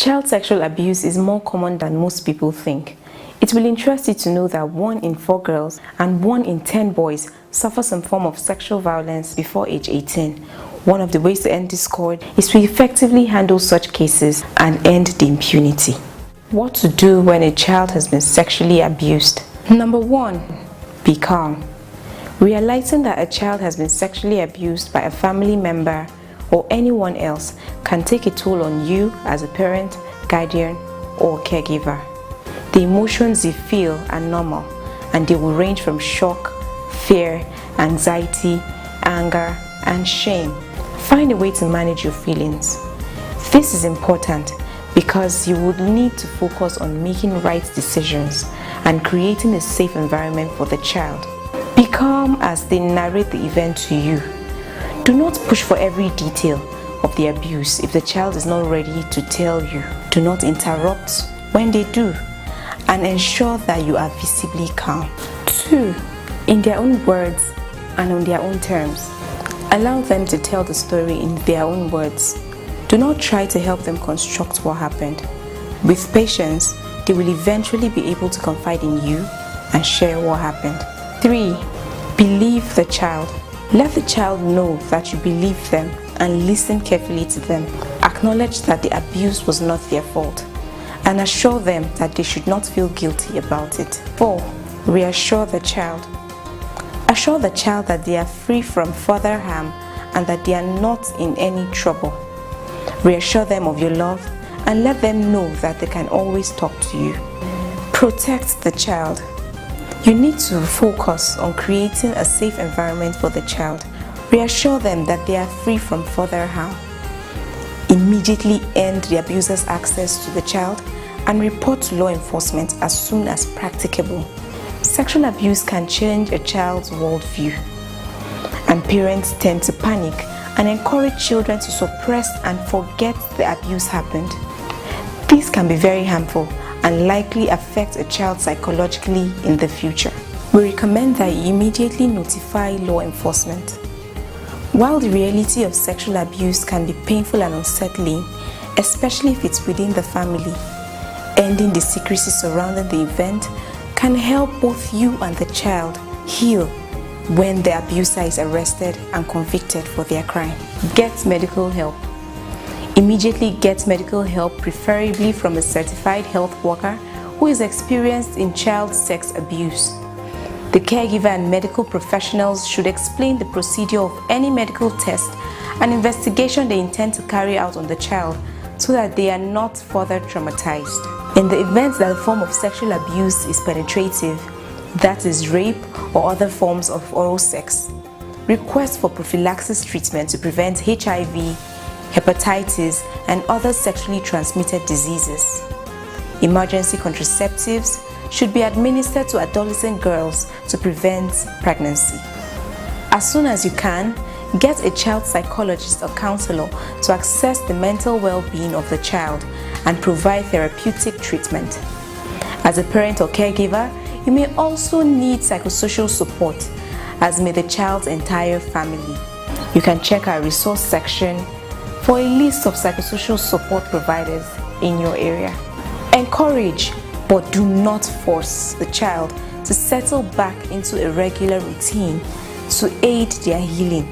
Child sexual abuse is more common than most people think. It will interest you to know that 1 in 4 girls and 1 in 10 boys suffer some form of sexual violence before age 18. One of the ways to end discord is to effectively handle such cases and end the impunity. What to do when a child has been sexually abused? Number 1. Be calm. Realizing that a child has been sexually abused by a family member or anyone else can take a toll on you as a parent, guardian, or caregiver. The emotions you feel are normal and they will range from shock, fear, anxiety, anger, and shame. Find a way to manage your feelings. This is important because you would need to focus on making right decisions and creating a safe environment for the child. Be calm as they narrate the event to you. Do not push for every detail of the abuse if the child is not ready to tell you. Do not interrupt when they do, and ensure that you are visibly calm. 2. In their own words and on their own terms. Allow them to tell the story in their own words. Do not try to help them construct what happened. With patience, they will eventually be able to confide in you and share what happened. 3. Believe the child. Let the child know that you believe them and listen carefully to them. Acknowledge that the abuse was not their fault and assure them that they should not feel guilty about it. 4. Reassure the child. Assure the child that they are free from further harm and that they are not in any trouble. Reassure them of your love and let them know that they can always talk to you. Protect the child. You need to focus on creating a safe environment for the child. Reassure them that they are free from further harm. Immediately end the abuser's access to the child and report to law enforcement as soon as practicable. Sexual abuse can change a child's worldview, and parents tend to panic and encourage children to suppress and forget the abuse happened. This can be very harmful and likely affect a child psychologically in the future. We recommend that you immediately notify law enforcement. While the reality of sexual abuse can be painful and unsettling, especially if it's within the family, ending the secrecy surrounding the event can help both you and the child heal when the abuser is arrested and convicted for their crime. Get medical help. Immediately get medical help, preferably from a certified health worker who is experienced in child sex abuse. The caregiver and medical professionals should explain the procedure of any medical test and investigation they intend to carry out on the child so that they are not further traumatized. In the event that the form of sexual abuse is penetrative, that is rape or other forms of oral sex, request for prophylaxis treatment to prevent HIV, hepatitis, and other sexually transmitted diseases. Emergency contraceptives should be administered to adolescent girls to prevent pregnancy. As soon as you can, get a child psychologist or counselor to assess the mental well-being of the child and provide therapeutic treatment. As a parent or caregiver, you may also need psychosocial support, as may the child's entire family. You can check our resource section for a list of psychosocial support providers in your area. Encourage, but do not force the child to settle back into a regular routine to aid their healing.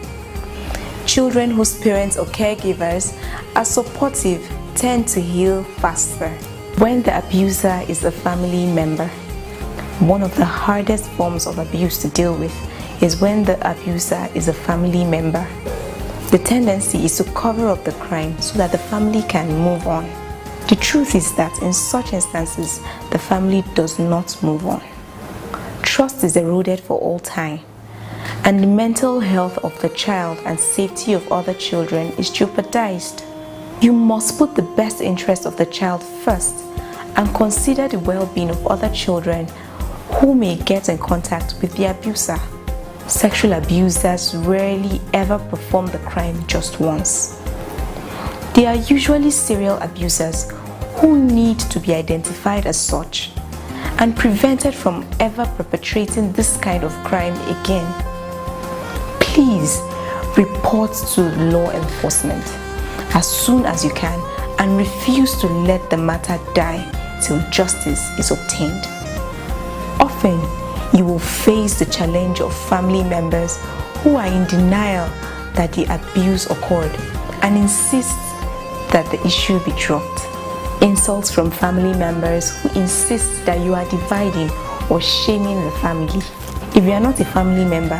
Children whose parents or caregivers are supportive tend to heal faster. When the abuser is a family member, one of the hardest forms of abuse to deal with is when the abuser is a family member. The tendency is to cover up the crime so that the family can move on. The truth is that in such instances, the family does not move on. Trust is eroded for all time, and the mental health of the child and safety of other children is jeopardized. You must put the best interest of the child first and consider the well-being of other children who may get in contact with the abuser. Sexual abusers rarely ever perform the crime just once. They are usually serial abusers who need to be identified as such and prevented from ever perpetrating this kind of crime again. Please report to law enforcement as soon as you can and refuse to let the matter die till justice is obtained. Often, you will face the challenge of family members who are in denial that the abuse occurred and insist that the issue be dropped. Insults from family members who insist that you are dividing or shaming the family. If you are not a family member,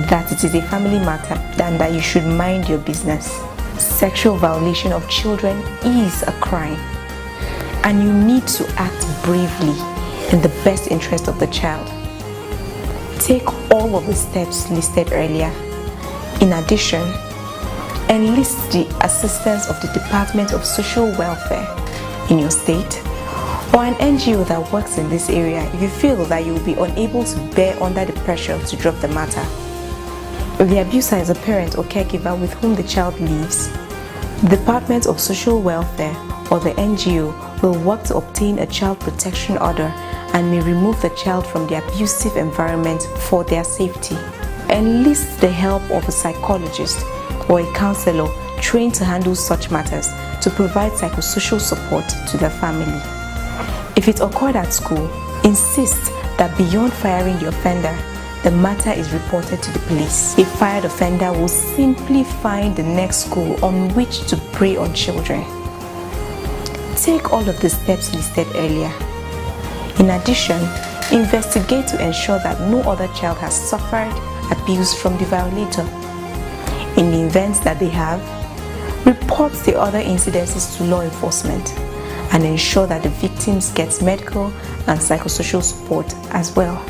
that it is a family matter, then that you should mind your business. Sexual violation of children is a crime, and you need to act bravely in the best interest of the child. Take all of the steps listed earlier. In addition, enlist the assistance of the Department of Social Welfare in your state or an NGO that works in this area if you feel that you will be unable to bear under the pressure to drop the matter. If the abuser is a parent or caregiver with whom the child lives, the Department of Social Welfare or the NGO will work to obtain a child protection order and may remove the child from the abusive environment for their safety. Enlist the help of a psychologist or a counselor trained to handle such matters to provide psychosocial support to the family. If it occurred at school, insist that beyond firing the offender, the matter is reported to the police. A fired offender will simply find the next school on which to prey on children. Take all of the steps listed earlier. In addition, investigate to ensure that no other child has suffered abuse from the violator. In the event that they have, report the other incidences to law enforcement and ensure that the victims get medical and psychosocial support as well.